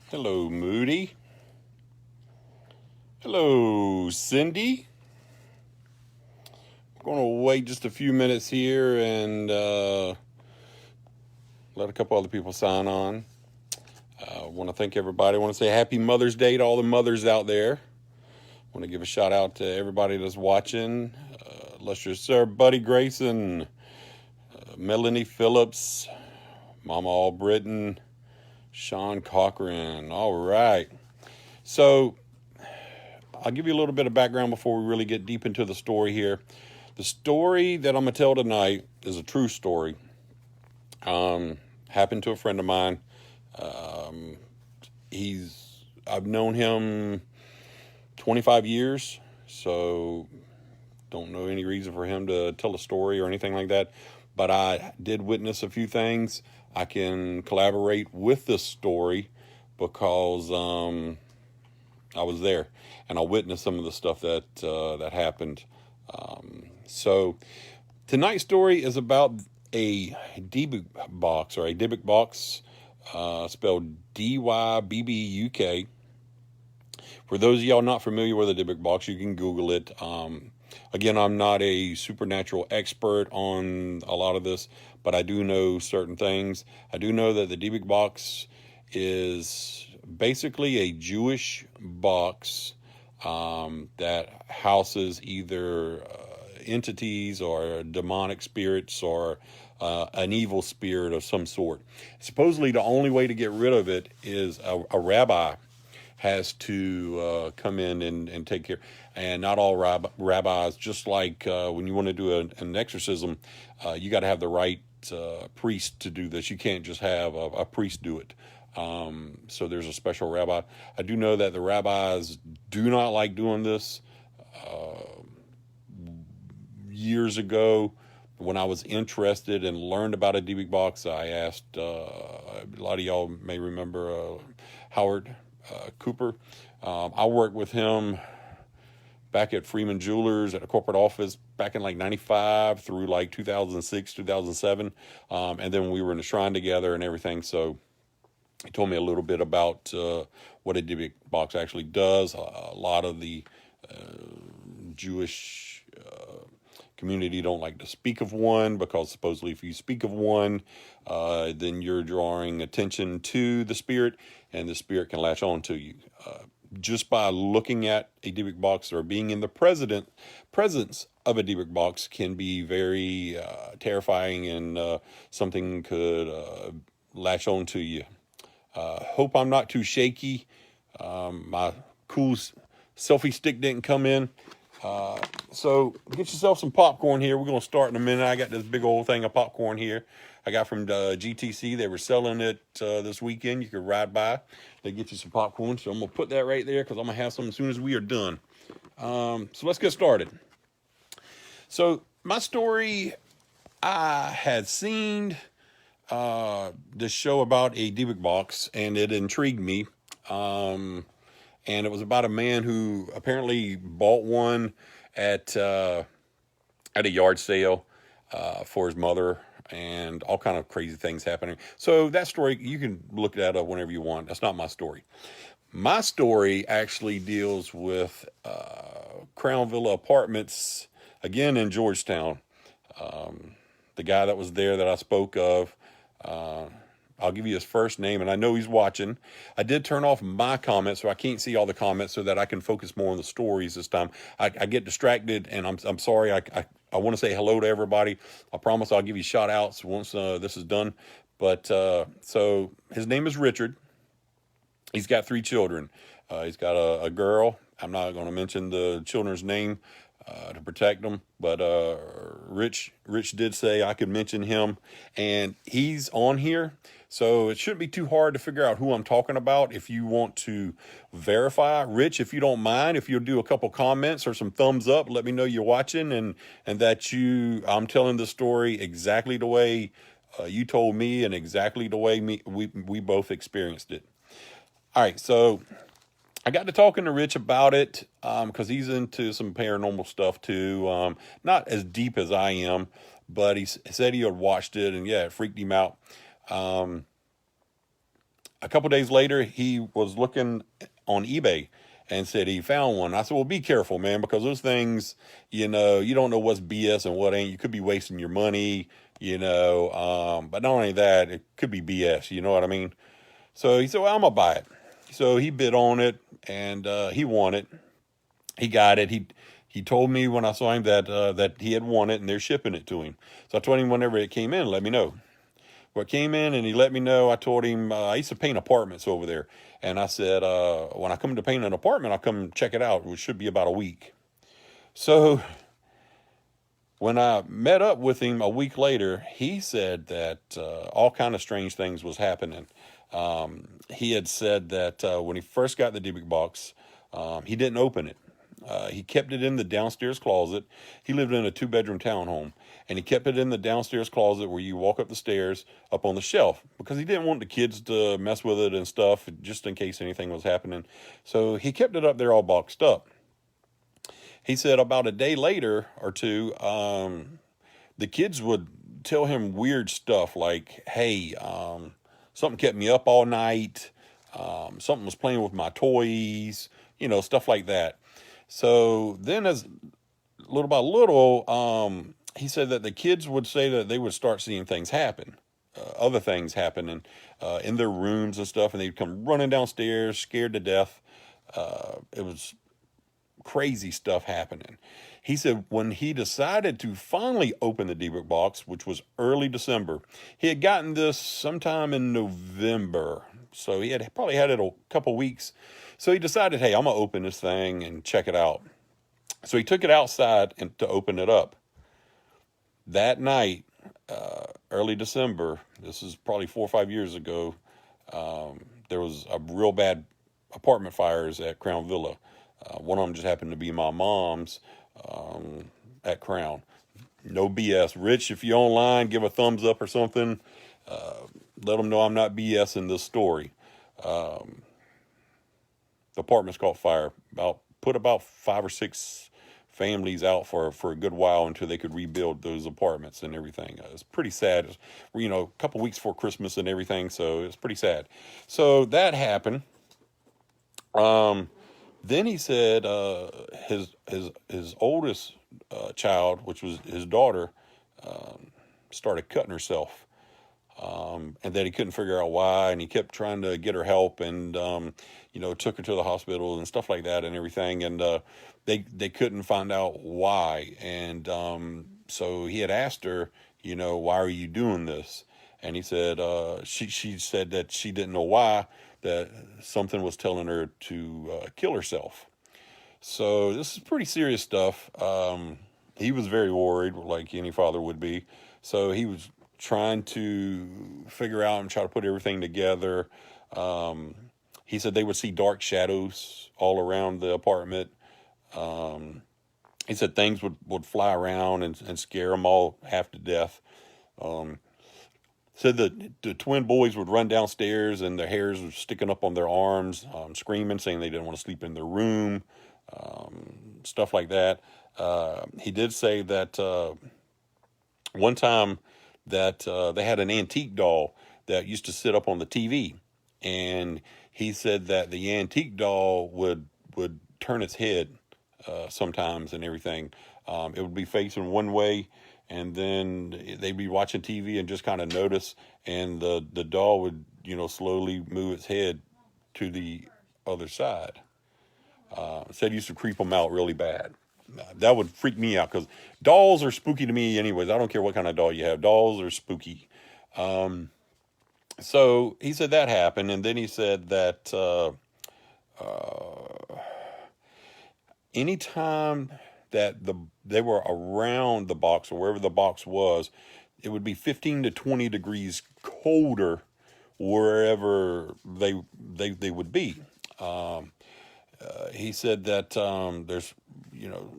Hello, Moody. Hello, Cindy. I'm going to wait just a few minutes here and let a couple other people sign on. I want to thank everybody. I want to say happy Mother's Day to all the mothers out there. I want to give a shout out to everybody that's watching. Illustrious Sir Buddy Grayson, Melanie Phillips, Mama Albritton, Sean Cochran. All right. So I'll give you a little bit of background before we really get deep into the story here. The story that I'm going to tell tonight is a true story. Happened to a friend of mine. I've known him 25 years, so don't know any reason for him to tell a story or anything like that. But I did witness a few things. I can collaborate with this story because I was there and I witnessed some of the stuff that happened. So tonight's story is about a Dybbuk box, or a Dybbuk box, spelled Dybbuk. For those of y'all not familiar with a Dybbuk box, you can Google it. Again, I'm not a supernatural expert on a lot of this, but I do know certain things. I do know that the Dybbuk box is basically a Jewish box that houses either entities or demonic spirits or an evil spirit of some sort. Supposedly, the only way to get rid of it is a rabbi has to come in and take care. And not all rabbis, just like when you want to do an exorcism, you got to have the right priest to do this. You can't just have a priest do it. So there's a special rabbi. I do know that the rabbis do not like doing this. Years ago, when I was interested and learned about a Dybbuk box, I asked, a lot of y'all may remember Howard Cooper. I worked with him back at Freeman Jewelers at a corporate office back in like 95 through like 2006, 2007. And then we were in the shrine together and everything. So he told me a little bit about what a Dybbuk box actually does. A lot of the Jewish community don't like to speak of one because supposedly if you speak of one, then you're drawing attention to the spirit and the spirit can latch on to you. Just by looking at a Dybbuk box or being in the presence of a Dybbuk box can be very terrifying, and something could latch on to you. Hope I'm not too shaky. My cool selfie stick didn't come in. So get yourself some popcorn here. We're going to start in a minute. I got this big old thing of popcorn here. I got from GTC. They were selling it this weekend. You could ride by. They get you some popcorn. So I'm going to put that right there because I'm going to have some as soon as we are done. So let's get started. So my story, I had seen this show about a Dybbuk box, and it intrigued me. And it was about a man who apparently bought one at a yard sale for his mother, and all kind of crazy things happening. So that story, you can look that up whenever you want. That's not my story. My story actually deals with Crown Villa Apartments, again in Georgetown. The guy that was there that I spoke of, I'll give you his first name, and I know he's watching. I did turn off my comments, so I can't see all the comments, so that I can focus more on the stories this time. I get distracted, and I'm sorry. I want to say hello to everybody. I promise I'll give you shout outs once this is done. But so his name is Richard. He's got 3 children. He's got a girl. I'm not going to mention the children's name to protect them, but Rich did say I could mention him, and he's on here. So it shouldn't be too hard to figure out who I'm talking about. If you want to verify, Rich, if you don't mind, if you'll do a couple comments or some thumbs up, let me know you're watching and that I'm telling the story exactly the way you told me and exactly the way we both experienced it. All right, so I got to talking to Rich about it because he's into some paranormal stuff too. Not as deep as I am, but he said he had watched it, and yeah, it freaked him out. A couple days later, he was looking on eBay and said he found one. I said, well, be careful, man, because those things, you don't know what's BS and what ain't. You could be wasting your money, but not only that, it could be BS. You know what I mean? So he said, well, I'm going to buy it. So he bid on it, and he won it. He got it. He told me when I saw him that he had won it, and they're shipping it to him. So I told him whenever it came in, let me know. What came in, and he let me know. I told him I used to paint apartments over there, and I said when I come to paint an apartment, I'll come check it out, which should be about a week. So when I met up with him a week later, he said that all kind of strange things was happening. He had said that when he first got the Dybbuk Box, he didn't open it. He kept it in the downstairs closet. He lived in a 2-bedroom townhome, and he kept it in the downstairs closet where you walk up the stairs up on the shelf, because he didn't want the kids to mess with it and stuff, just in case anything was happening. So he kept it up there all boxed up. He said about a day later or two, the kids would tell him weird stuff like, hey, something kept me up all night. Something was playing with my toys, stuff like that. So then as little by little, he said that the kids would say that they would start seeing things happen, other things happening in their rooms and stuff, and they'd come running downstairs scared to death. It was crazy stuff happening. He said when he decided to finally open the Dybbuk Box, which was early December, he had gotten this sometime in November. So he had probably had it a couple weeks. So he decided, hey, I'm going to open this thing and check it out. So he took it outside and to open it up. That night, early December, this is probably 4 or 5 years ago, there was a real bad apartment fires at Crown Villa. One of them just happened to be my mom's at Crown. No BS. Rich, if you're online, give a thumbs up or something. Let them know I'm not BSing this story. The apartment's caught fire. Put about 5 or 6 families out for a good while until they could rebuild those apartments and everything. It's pretty sad. A couple weeks before Christmas and everything, so it's pretty sad. So that happened. Then he said his oldest child, which was his daughter, started cutting herself. And that he couldn't figure out why, and he kept trying to get her help, and took her to the hospital and stuff like that and everything, and they couldn't find out why. And so he had asked her, why are you doing this? And he said she said that she didn't know why, that something was telling her to kill herself. So this is pretty serious stuff. He was very worried, like any father would be. So he was trying to figure out and try to put everything together. He said they would see dark shadows all around the apartment. He said things would fly around and scare them all half to death. Said that the twin boys would run downstairs and their hairs were sticking up on their arms, screaming, saying they didn't want to sleep in their room, stuff like that. He did say that one time that they had an antique doll that used to sit up on the TV, and he said that the antique doll would turn its head sometimes and everything. It would be facing one way, and then they'd be watching TV and just kind of notice, and the doll would slowly move its head to the other side. Said it used to creep them out really bad. That would freak me out, because dolls are spooky to me anyways. I don't care what kind of doll you have. Dolls are spooky. So he said that happened, and then he said that anytime that they were around the box or wherever the box was, it would be 15 to 20 degrees colder wherever they would be. He said that there's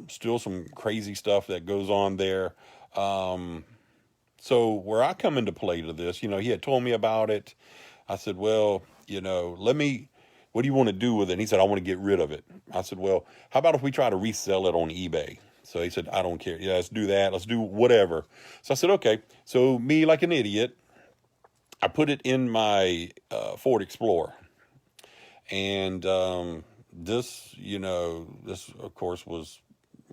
still some crazy stuff that goes on there. So where I come into play to this, he had told me about it. I said, well, what do you want to do with it? And he said, I want to get rid of it. I said, well, how about if we try to resell it on eBay? So he said, I don't care. Yeah, let's do that. Let's do whatever. So I said, okay. So me, like an idiot, I put it in my Ford Explorer. And this of course was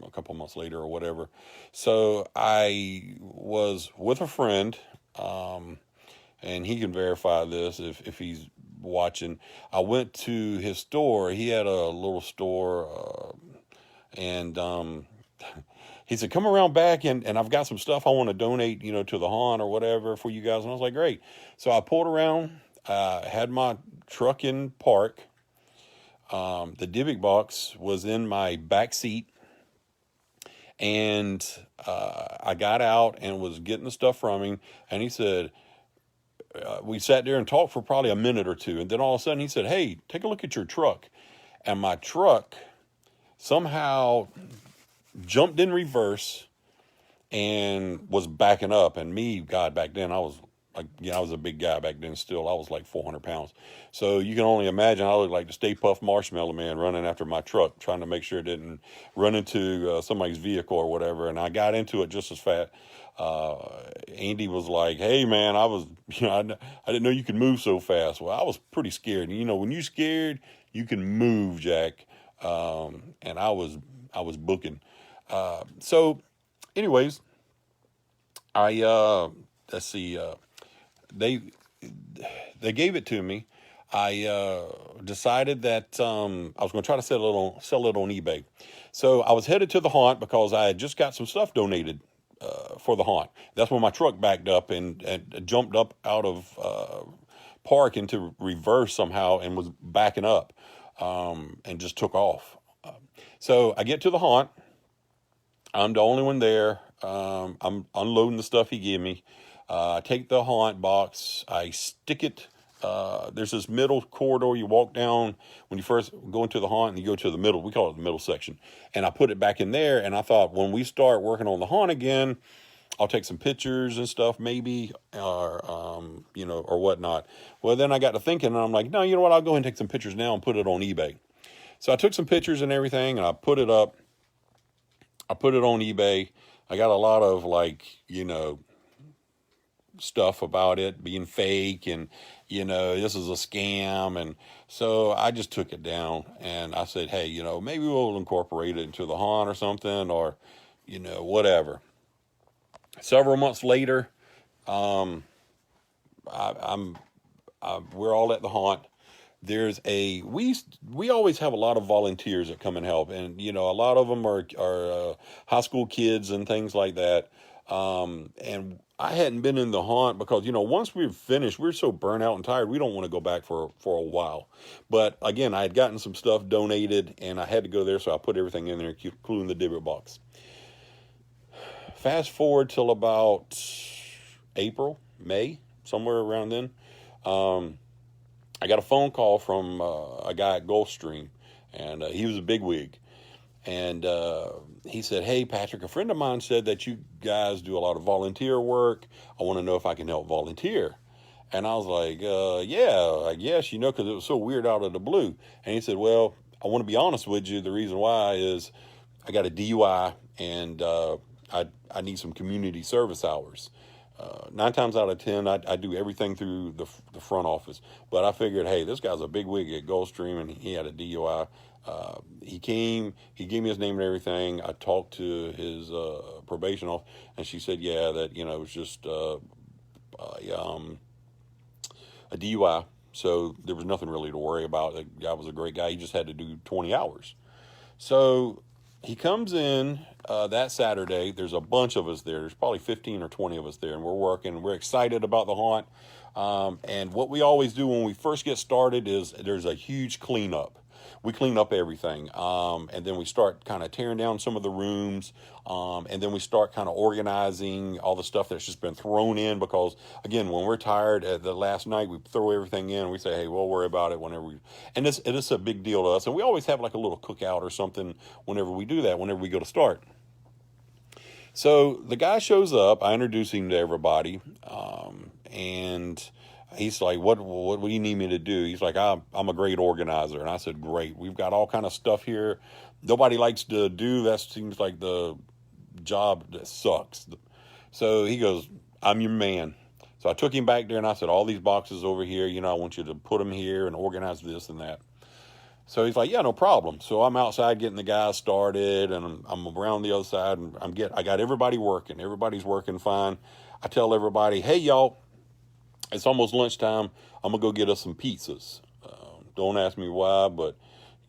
a couple months later or whatever. So I was with a friend, um, and he can verify this if he's watching. I went to his store. He had a little store, and he said, "Come around back, and I've got some stuff I want to donate, to the haunt or whatever for you guys." And I was like, "Great." So I pulled around, had my truck in park. The Dybbuk Box was in my back seat, and I got out and was getting the stuff from him. And he said, we sat there and talked for probably a minute or two. And then all of a sudden he said, "Hey, take a look at your truck." And my truck somehow jumped in reverse and was backing up. And me, God, back then I was like, I was a big guy back then still. I was like 400 pounds. So you can only imagine I looked like the Stay Puft Marshmallow Man running after my truck, trying to make sure it didn't run into somebody's vehicle or whatever. And I got into it just as fast. Andy was like, "Hey man, I was, I didn't know you could move so fast." Well, I was pretty scared. When you're scared, you can move, Jack. And I was booking. So anyways, let's see, they gave it to me. I decided that I was going to try to sell it on eBay. So I was headed to the haunt because I had just got some stuff donated for the haunt. That's when my truck backed up and jumped up out of park into reverse somehow and was backing up, and just took off. So I get to the haunt. I'm the only one there. I'm unloading the stuff he gave me. I take the haunt box. I stick it. There's this middle corridor you walk down when you first go into the haunt, and you go to the middle. We call it the middle section. And I put it back in there. And I thought, when we start working on the haunt again, I'll take some pictures and stuff, maybe, or or whatnot. Well, then I got to thinking, and I'm like, no, you know what? I'll go ahead and take some pictures now and put it on eBay. So I took some pictures and everything, and I put it up. I put it on eBay. I got a lot of stuff about it being fake, and this is a scam. And so I just took it down, and I said, hey, maybe we'll incorporate it into the haunt or something, or whatever. Several months later, we're all at the haunt. There's we always have a lot of volunteers that come and help, and a lot of them are high school kids and things like that. And I hadn't been in the haunt because once we've finished, we're so burnt out and tired, we don't want to go back for a while. But again, I had gotten some stuff donated, and I had to go there, so I put everything in there, including the Dybbuk box. Fast forward till about April, May, somewhere around then. I got a phone call from a guy at Gulfstream, and he was a bigwig. And he said, "Hey, Patrick, a friend of mine said that you guys do a lot of volunteer work. I want to know if I can help volunteer." And I was like, yeah, I guess, because it was so weird out of the blue. And he said, "Well, I want to be honest with you. The reason why is I got a DUI, and I need some community service hours. 9 times out of 10, I do everything through the front office. But I figured, hey, this guy's a big wig at Gulfstream, and he had a DUI. He came, he gave me his name and everything. I talked to his probation officer, and she said, yeah, that it was just a DUI. So there was nothing really to worry about. The guy was a great guy. He just had to do 20 hours. So he comes in that Saturday. There's a bunch of us there. There's probably 15 or 20 of us there, and we're working. We're excited about the haunt. And what we always do when we first get started is there's a huge cleanup. We clean up everything, and then we start kind of tearing down some of the rooms, and then we start kind of organizing all the stuff that's just been thrown in, because, again, when we're tired at the last night, we throw everything in, and we say, hey, we'll worry about it whenever we... And it is a big deal to us, and we always have like a little cookout or something whenever we do that, whenever we go to start. So the guy shows up. I introduce him to everybody, and... he's like, what do you need me to do? He's like, I'm a great organizer. And I said, great. We've got all kind of stuff here nobody likes to do. That seems like the job that sucks. So he goes, I'm your man. So I took him back there and I said, all these boxes over here, you know, I want you to put them here and organize this and that. So he's like, yeah, no problem. So I'm outside getting the guys started, and I'm around the other side, and I got everybody working. Everybody's working fine. I tell everybody, hey, y'all, it's almost lunchtime. I'm going to go get us some pizzas. Don't ask me why, but,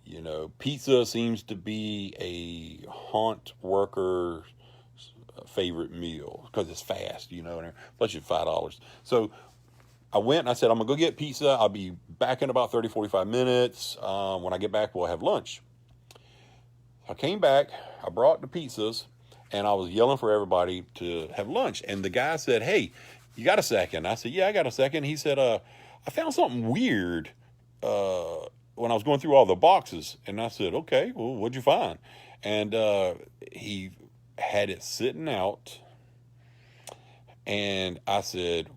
you know, pizza seems to be a haunt worker favorite meal because it's fast, you know, plus it's $5. So I went and I said, I'm going to go get pizza. I'll be back in about 30, 45 minutes. When I get back, we'll have lunch. I came back, I brought the pizzas, and I was yelling for everybody to have lunch. And the guy said, hey, you got a second? I said, yeah, I got a second. He said, I found something weird when I was going through all the boxes. And I said, okay, well, what'd you find? And he had it sitting out. And I said,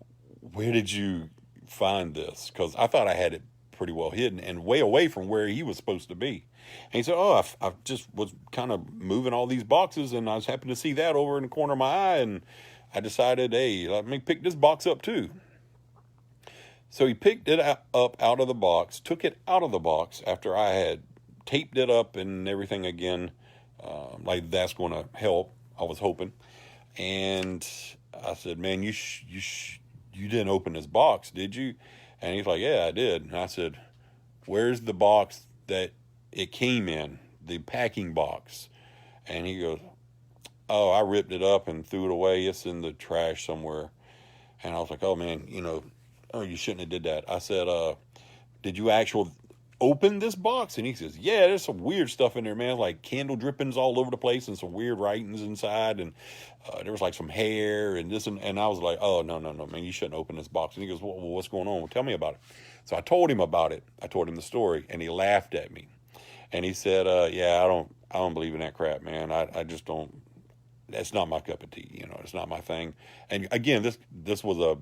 where did you find this? Because I thought I had it pretty well hidden and way away from where he was supposed to be. And he said, oh, I just was kind of moving all these boxes, and I was happy to see that over in the corner of my eye, and I decided, hey, let me pick this box up too. So he picked it up out of the box, took it out of the box after I had taped it up and everything again. Like that's going to help, I was hoping. And I said, man, you didn't open this box, did you? And he's like, yeah, I did. And I said, where's the box that it came in, the packing box? And he goes, oh, I ripped it up and threw it away. It's in the trash somewhere. And I was like, oh, man, you know, oh, you shouldn't have did that. I said, did you actually open this box? And he says, yeah, there's some weird stuff in there, man, like candle drippings all over the place and some weird writings inside, and there was like some hair and this, and I was like, oh, no, man, you shouldn't open this box. And he goes, well, what's going on? Well, tell me about it. So I told him about it. I told him the story, and he laughed at me, and he said, yeah, I don't believe in that crap, man. I just don't. That's not my cup of tea. You know, it's not my thing. And again, this was a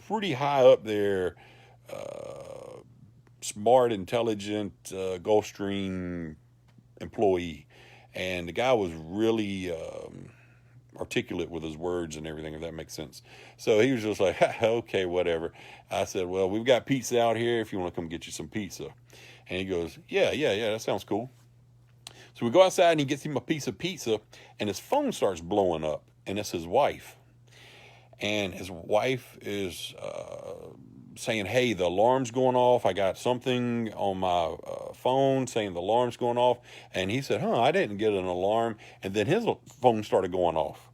pretty high up there, smart, intelligent Gulfstream employee, and the guy was really articulate with his words and everything, if that makes sense. So he was just like, okay, whatever. I said, well, we've got pizza out here if you want to come get you some pizza. And he goes, yeah, that sounds cool. So we go outside and he gets him a piece of pizza, and his phone starts blowing up, and it's his wife. And his wife is saying, hey, the alarm's going off. I got something on my phone saying the alarm's going off. And he said, I didn't get an alarm. And then his phone started going off.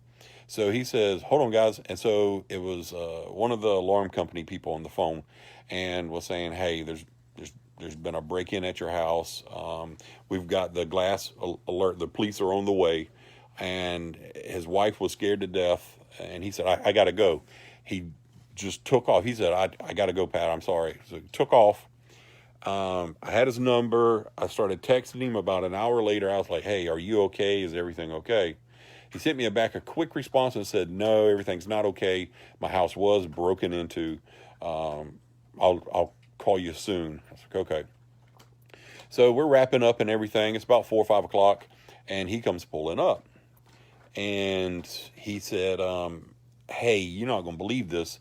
So he says, hold on, guys. And so it was one of the alarm company people on the phone and was saying, hey, there's been a break-in at your house. We've got the glass alert. The police are on the way. And his wife was scared to death. And he said, I got to go. He just took off. He said, I got to go, Pat. I'm sorry. So he took off. I had his number. I started texting him about an hour later. I was like, hey, are you okay? Is everything okay? He sent me a quick response and said, no, everything's not okay. My house was broken into. I'll call you soon. I was like, okay. So we're wrapping up and everything. It's about 4 or 5 o'clock, and he comes pulling up. And he said, hey, you're not going to believe this,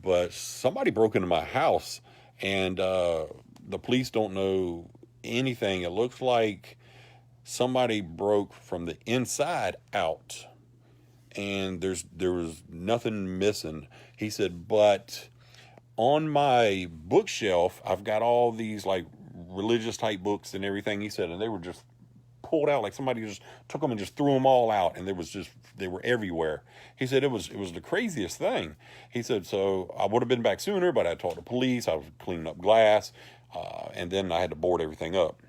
but somebody broke into my house, and the police don't know anything. It looks like somebody broke from the inside out, and there was nothing missing. He said, but on my bookshelf, I've got all these like religious type books and everything. He said, and they were just pulled out, like somebody just took them and just threw them all out, and they were everywhere. He said it was the craziest thing. He said, so I would have been back sooner, but I told the police. I was cleaning up glass, and then I had to board everything up.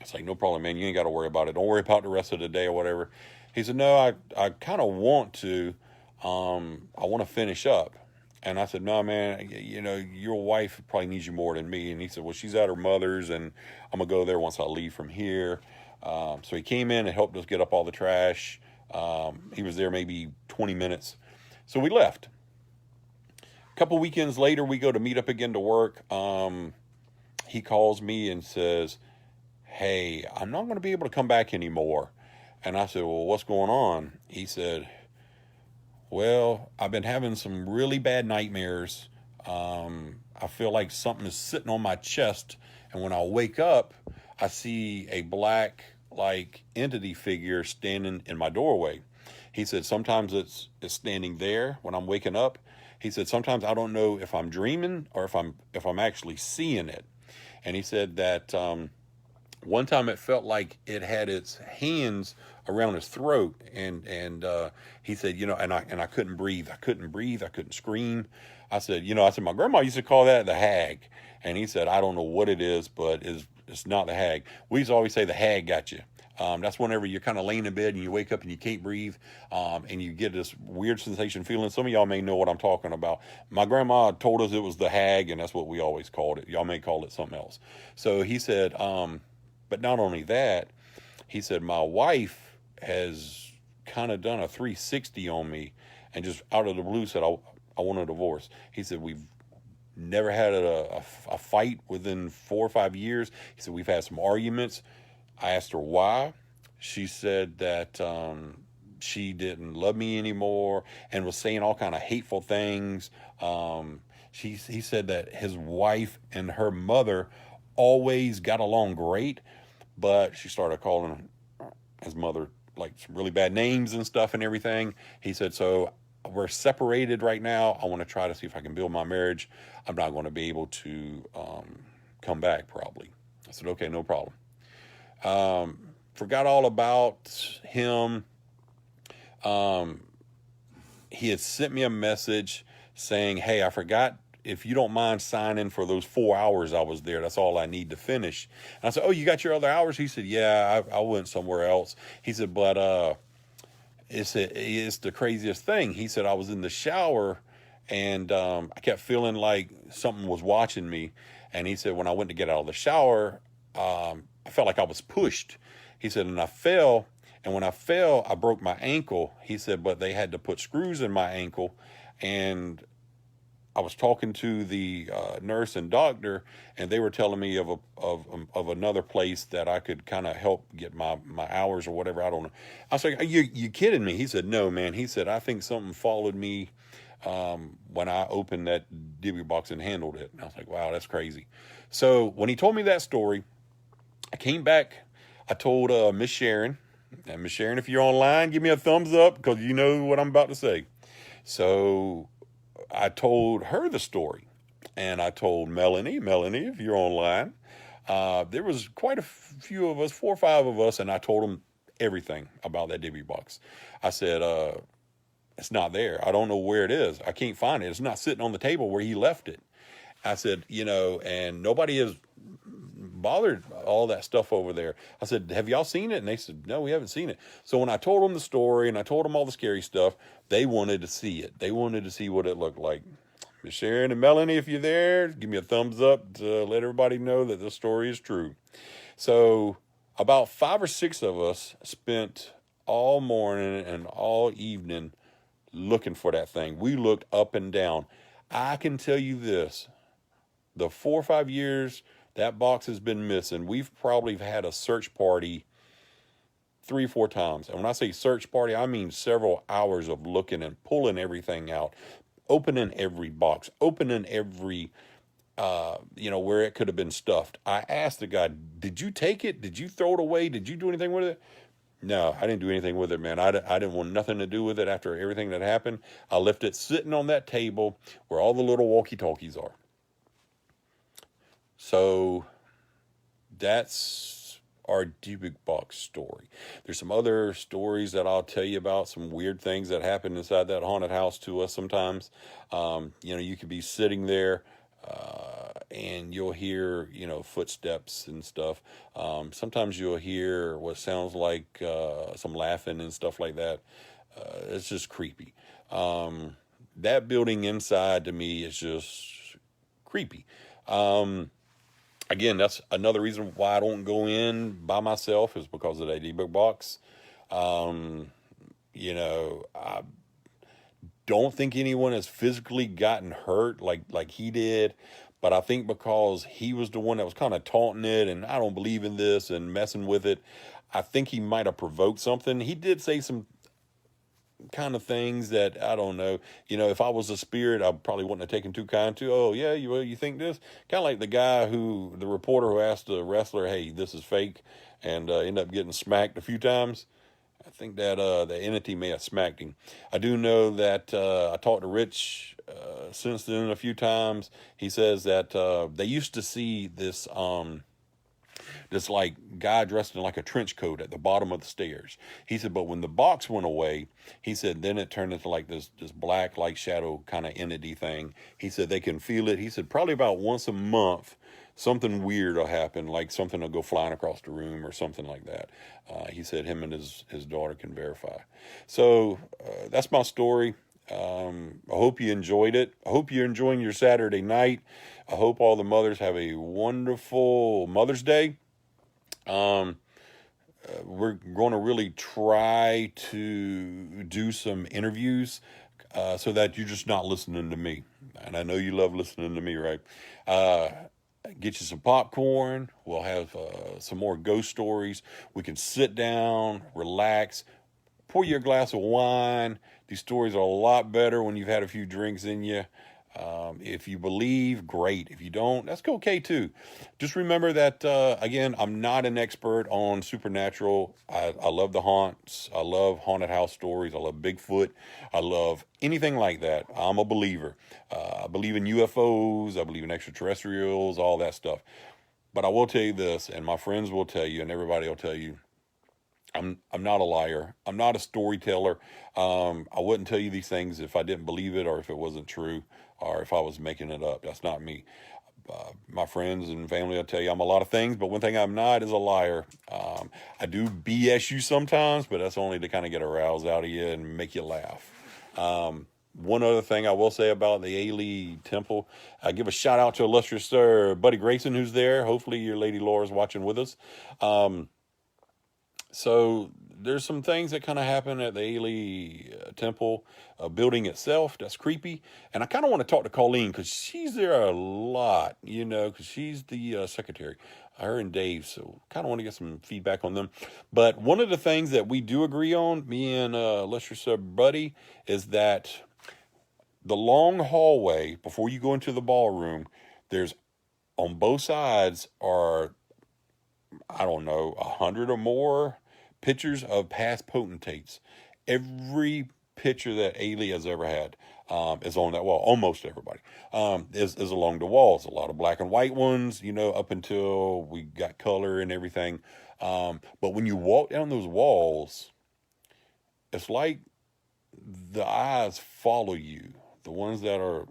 It's like, no problem, man. You ain't got to worry about it. Don't worry about the rest of the day or whatever. He said, no, I kind of want to. I want to finish up. And I said, no, man, you know, your wife probably needs you more than me. And he said, well, she's at her mother's, and I'm going to go there once I leave from here. So he came in and helped us get up all the trash. He was there maybe 20 minutes. So we left. A couple weekends later, we go to meet up again to work. He calls me and says, hey, I'm not going to be able to come back anymore. And I said, well, what's going on? He said, Well, I've been having some really bad nightmares. I feel like something is sitting on my chest, and when I wake up, I see a black like entity figure standing in my doorway. He said sometimes it's standing there when I'm waking up. He said sometimes I don't know if I'm dreaming or if I'm actually seeing it. And he said that one time it felt like it had its hands around his throat, and he said, and I couldn't breathe. I couldn't breathe. I couldn't scream. I said my grandma used to call that the hag, and he said I don't know what it is, but it's not the hag. We used to always say the hag got you. That's whenever you're kind of laying in bed and you wake up and you can't breathe, and you get this weird sensation feeling. Some of y'all may know what I'm talking about. My grandma told us it was the hag, and that's what we always called it. Y'all may call it something else. So he said, but not only that, he said, my wife has kind of done a 360 on me and just out of the blue said, I want a divorce. He said, we've never had a fight within 4 or 5 years. He said, we've had some arguments. I asked her why. She said that she didn't love me anymore and was saying all kind of hateful things. He said that his wife and her mother always got along great, but she started calling his mother like some really bad names and stuff and everything. He said, so we're separated right now. I want to try to see if I can build my marriage. I'm not going to be able to come back probably. I said, okay, no problem. Forgot all about him. He had sent me a message saying, hey, I forgot if you don't mind signing for those 4 hours I was there. That's all I need to finish. And I said, oh, you got your other hours? He said, yeah, I went somewhere else. He said, but it's the craziest thing. He said, I was in the shower and I kept feeling like something was watching me. And he said, when I went to get out of the shower, I felt like I was pushed. He said, and I fell. And when I fell, I broke my ankle. He said, but they had to put screws in my ankle. And I was talking to the nurse and doctor, and they were telling me of another place that I could kind of help get my hours or whatever. I don't know. I was like, you kidding me? He said, no, man. He said, I think something followed me when I opened that Dybbuk box and handled it. And I was like, wow, that's crazy. So when he told me that story, I came back. I told Miss Sharon, and Miss Sharon, if you're online, give me a thumbs up because you know what I'm about to say. So I told her the story, and I told Melanie, if you're online, there was quite a few of us, 4 or 5 of us, and I told them everything about that Dybbuk box. I said, it's not there. I don't know where it is. I can't find it. It's not sitting on the table where he left it. I said, and nobody has bothered all that stuff over there. I said, have y'all seen it? And they said, no, we haven't seen it. So when I told them the story and I told them all the scary stuff, they wanted to see it. They wanted to see what it looked like. Miss Sharon and Melanie, if you're there, give me a thumbs up to let everybody know that the story is true. So about 5 or 6 of us spent all morning and all evening looking for that thing. We looked up and down. I can tell you this, the 4 or 5 years that box has been missing, we've probably had a search party 3 or 4 times. And when I say search party, I mean several hours of looking and pulling everything out, opening every box, opening every, where it could have been stuffed. I asked the guy, did you take it? Did you throw it away? Did you do anything with it? No, I didn't do anything with it, man. I didn't want nothing to do with it after everything that happened. I left it sitting on that table where all the little walkie-talkies are. So that's our Dybbuk box story. There's some other stories that I'll tell you about, some weird things that happen inside that haunted house to us sometimes. You could be sitting there and you'll hear, footsteps and stuff. Sometimes you'll hear what sounds like some laughing and stuff like that. It's just creepy. That building inside to me is just creepy. Again, that's another reason why I don't go in by myself is because of that Dybbuk box. I don't think anyone has physically gotten hurt like he did, but I think because he was the one that was kind of taunting it and I don't believe in this and messing with it, I think he might have provoked something. He did say some kind of things that I don't know. If I was a spirit, I probably wouldn't have taken too kind to. Oh yeah, you think this? Kind of like the reporter who asked the wrestler, "Hey, this is fake," and ended up getting smacked a few times. I think that the entity may have smacked him. I do know that I talked to Rich since then a few times. He says that they used to see this like guy dressed in like a trench coat at the bottom of the stairs. He said, but when the box went away, he said, then it turned into like this black like shadow kind of entity thing. He said they can feel it. He said probably about once a month something weird will happen, like something will go flying across the room or something like that. He said him and his daughter can verify. So that's my story. I hope you enjoyed it. I hope you're enjoying your Saturday night. I hope all the mothers have a wonderful Mother's Day. We're going to really try to do some interviews so that you're just not listening to me. And I know you love listening to me, right? Get you some popcorn. We'll have some more ghost stories. We can sit down, relax, pour you a glass of wine. These stories are a lot better when you've had a few drinks in you. If you believe, great. If you don't, that's okay too. Just remember that, again, I'm not an expert on supernatural. I love the haunts. I love haunted house stories. I love Bigfoot. I love anything like that. I'm a believer. I believe in UFOs. I believe in extraterrestrials, all that stuff. But I will tell you this, and my friends will tell you, and everybody will tell you, I'm not a liar. I'm not a storyteller. I wouldn't tell you these things if I didn't believe it or if it wasn't true or if I was making it up. That's not me. My friends and family will tell you I'm a lot of things, but one thing I'm not is a liar. I do BS you sometimes, but that's only to kind of get a rouse out of you and make you laugh. One other thing I will say about the Ailey Temple, I give a shout out to illustrious Sir Buddy Grayson who's there. Hopefully your Lady Laura's watching with us. So there's some things that kind of happen at the Ailey Temple building itself that's creepy. And I kind of want to talk to Colleen because she's there a lot, because she's the secretary, her and Dave. So kind of want to get some feedback on them. But one of the things that we do agree on, me and Lester Buddy, is that the long hallway before you go into the ballroom, there's on both sides are, I don't know, 100 or more pictures of past potentates. Every picture that Ailey has ever had is on that wall. Almost everybody is along the walls. A lot of black and white ones, up until we got color and everything. But when you walk down those walls, it's like the eyes follow you. The ones that are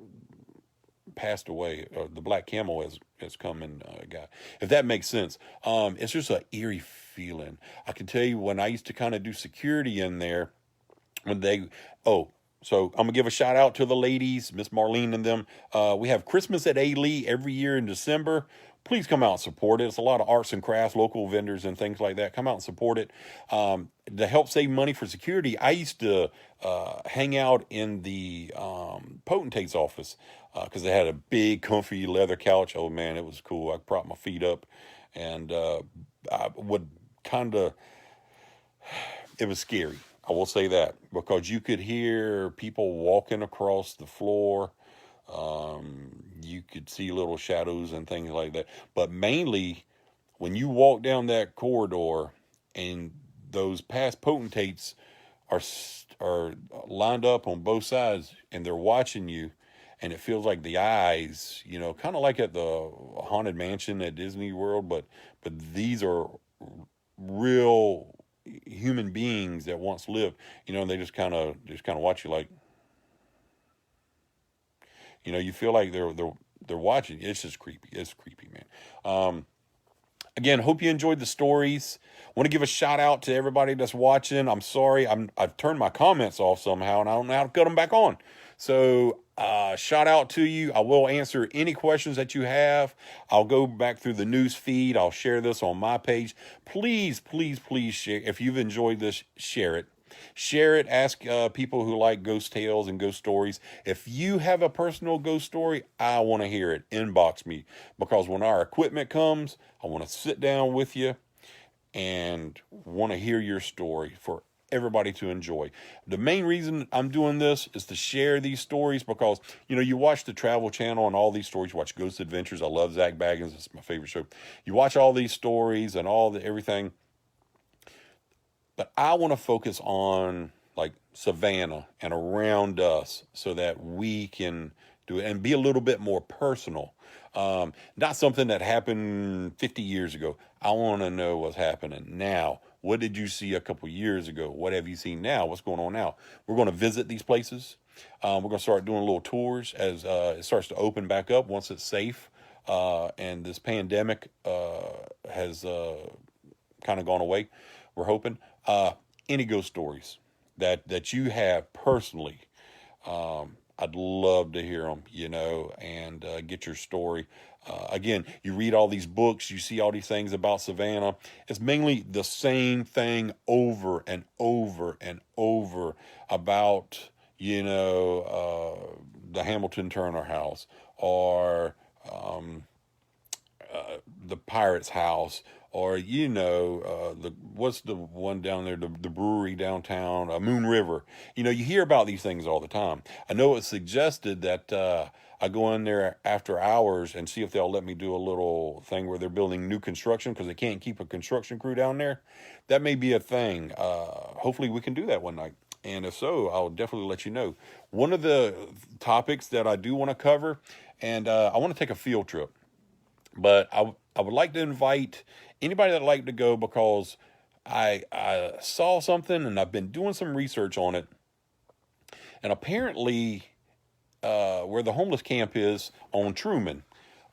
passed away, or the black camel has come and got, if that makes sense. It's just an eerie feeling. I can tell you when I used to kind of do security in there, so I'm gonna give a shout out to the ladies, Miss Marlene and them. We have Christmas at Ailey every year in December. Please come out and support it. It's a lot of arts and crafts, local vendors and things like that. Come out and support it. To help save money for security, I used to hang out in the potentate's office because they had a big, comfy leather couch. Oh, man, it was cool. I propped my feet up and I would it was scary. I will say that because you could hear people walking across the floor. You could see little shadows and things like that. But mainly, when you walk down that corridor and those past potentates are lined up on both sides and they're watching you, and it feels like the eyes, kind of like at the Haunted Mansion at Disney World, but these are real human beings that once lived, and they just kind of watch you like. You feel like they're watching. It's just creepy. It's creepy, man. Again, hope you enjoyed the stories. Want to give a shout out to everybody that's watching. I'm sorry, I've turned my comments off somehow, and I don't know how to cut them back on. So, shout out to you. I will answer any questions that you have. I'll go back through the news feed. I'll share this on my page. Please, please, please share. If you've enjoyed this, share it. Share it. Ask people who like ghost tales and ghost stories. If you have a personal ghost story, I want to hear it. Inbox me, because when our equipment comes, I want to sit down with you and want to hear your story for everybody to enjoy. The main reason I'm doing this is to share these stories because, you watch the Travel Channel and all these stories. You watch Ghost Adventures. I love Zach Baggins. It's my favorite show. You watch all these stories and everything. But I want to focus on like Savannah and around us so that we can do it and be a little bit more personal. Not something that happened 50 years ago. I want to know what's happening now. What did you see a couple years ago? What have you seen now? What's going on now? We're going to visit these places. We're going to start doing little tours as it starts to open back up once it's safe. And this pandemic has kind of gone away. We're hoping. Any ghost stories that you have personally, I'd love to hear them, and get your story. Again, you read all these books, you see all these things about Savannah. It's mainly the same thing over and over and over about, the Hamilton Turner house or the Pirate's house, or what's the one down there, the brewery downtown, Moon River. You hear about these things all the time. I know it's suggested that I go in there after hours and see if they'll let me do a little thing where they're building new construction because they can't keep a construction crew down there. That may be a thing. Hopefully we can do that one night. And if so, I'll definitely let you know. One of the topics that I do want to cover, and I want to take a field trip. But I would like to invite anybody that'd like to go because I saw something and I've been doing some research on it. And apparently, where the homeless camp is on Truman,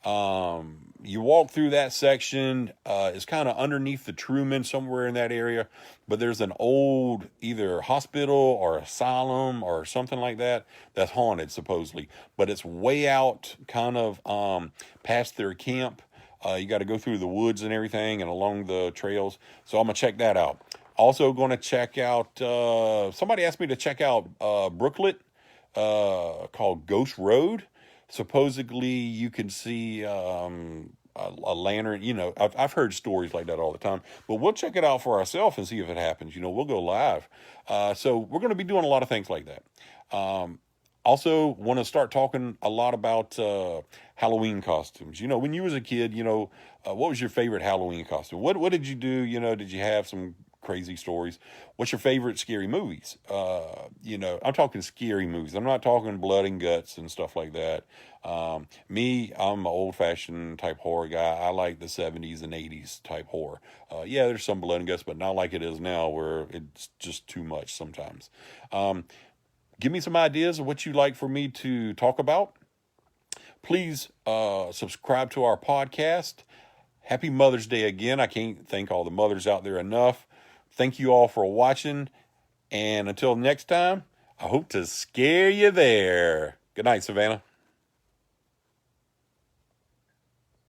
you walk through that section. It's kind of underneath the Truman, somewhere in that area. But there's an old either hospital or asylum or something like that that's haunted, supposedly. But it's way out, kind of past their camp. You got to go through the woods and everything and along the trails. So I'm going to check that out. Also going to check out, somebody asked me to check out Brooklet, called Ghost Road. Supposedly you can see a lantern. I've heard stories like that all the time. But we'll check it out for ourselves and see if it happens. We'll go live. So we're going to be doing a lot of things like that. Also, want to start talking a lot about Halloween costumes. When you was a kid, what was your favorite Halloween costume? What did you do? Did you have some crazy stories? What's your favorite scary movies? I'm talking scary movies. I'm not talking blood and guts and stuff like that. I'm an old-fashioned type horror guy. I like the 70s and 80s type horror. Yeah, there's some blood and guts, but not like it is now where it's just too much sometimes. Give me some ideas of what you'd like for me to talk about. Please subscribe to our podcast. Happy Mother's Day again. I can't thank all the mothers out there enough. Thank you all for watching. And until next time, I hope to scare you there. Good night, Savannah.